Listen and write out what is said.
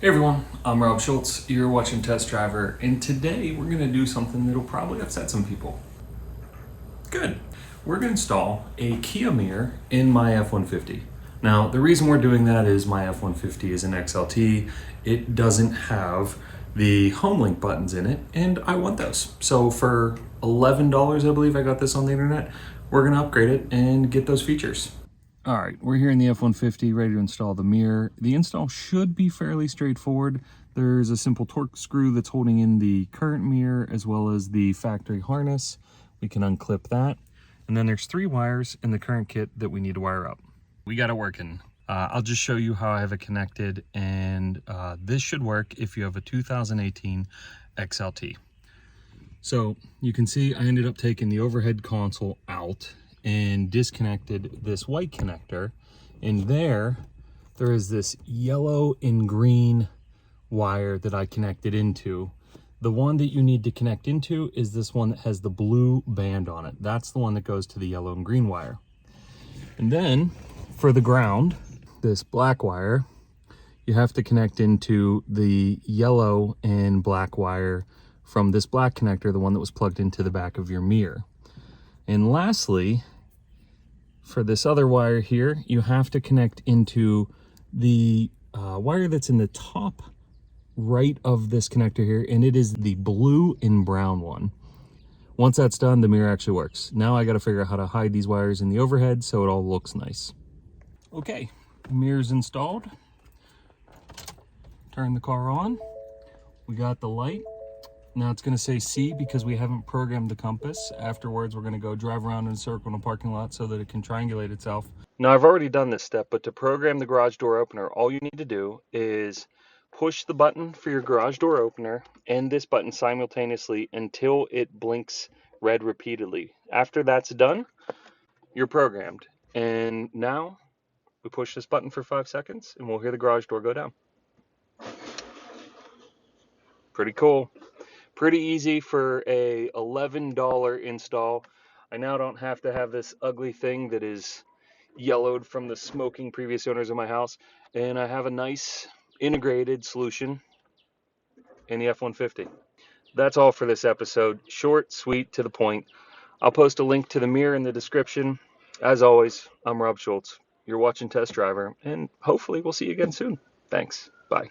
Hey everyone, I'm Rob Schultz. You're watching Test Driver, and today we're going to do something that'll probably upset some people. Good. We're going to install a Kia mirror in my F-150. Now, the reason we're doing that is my F-150 is an XLT. It doesn't have the Homelink buttons in it, and I want those. So for $11, I believe I got this on the internet, we're going to upgrade it and get those features. All right, we're here in the F-150 ready to install the mirror. The install should be fairly straightforward. There's a simple torque screw that's holding in the current mirror as well as the factory harness. We can unclip that. And then there's 3 wires in the current kit that we need to wire up. We got it working. I'll just show you how I have it connected, and this should work if you have a 2018 XLT. So you can see I ended up taking the overhead console out and disconnected this white connector, and there is this yellow and green wire that I connected into. The one that you need to connect into is this one that has the blue band on it. That's the one that goes to the yellow and green wire. And then for the ground, this black wire, you have to connect into the yellow and black wire from this black connector, the one that was plugged into the back of your mirror. And lastly, for this other wire here, you have to connect into the wire that's in the top right of this connector here, and it is the blue and brown one. Once that's done, the mirror actually works. Now I got to figure out how to hide these wires in the overhead so it all looks nice. Okay, mirror's installed. Turn the car on. We got the light. Now it's going to say C because we haven't programmed the compass. Afterwards, we're going to go drive around in a circle in a parking lot so that it can triangulate itself. Now, I've already done this step, but to program the garage door opener, all you need to do is push the button for your garage door opener and this button simultaneously until it blinks red repeatedly. After that's done, you're programmed. And now we push this button for 5 seconds and we'll hear the garage door go down. Pretty cool. Pretty easy for a $11 install. I now don't have to have this ugly thing that is yellowed from the smoking previous owners of my house, and I have a nice integrated solution in the F-150. That's all for this episode. Short, sweet, to the point. I'll post a link to the mirror in the description. As always, I'm Rob Schultz. You're watching Test Driver, and hopefully we'll see you again soon. Thanks. Bye.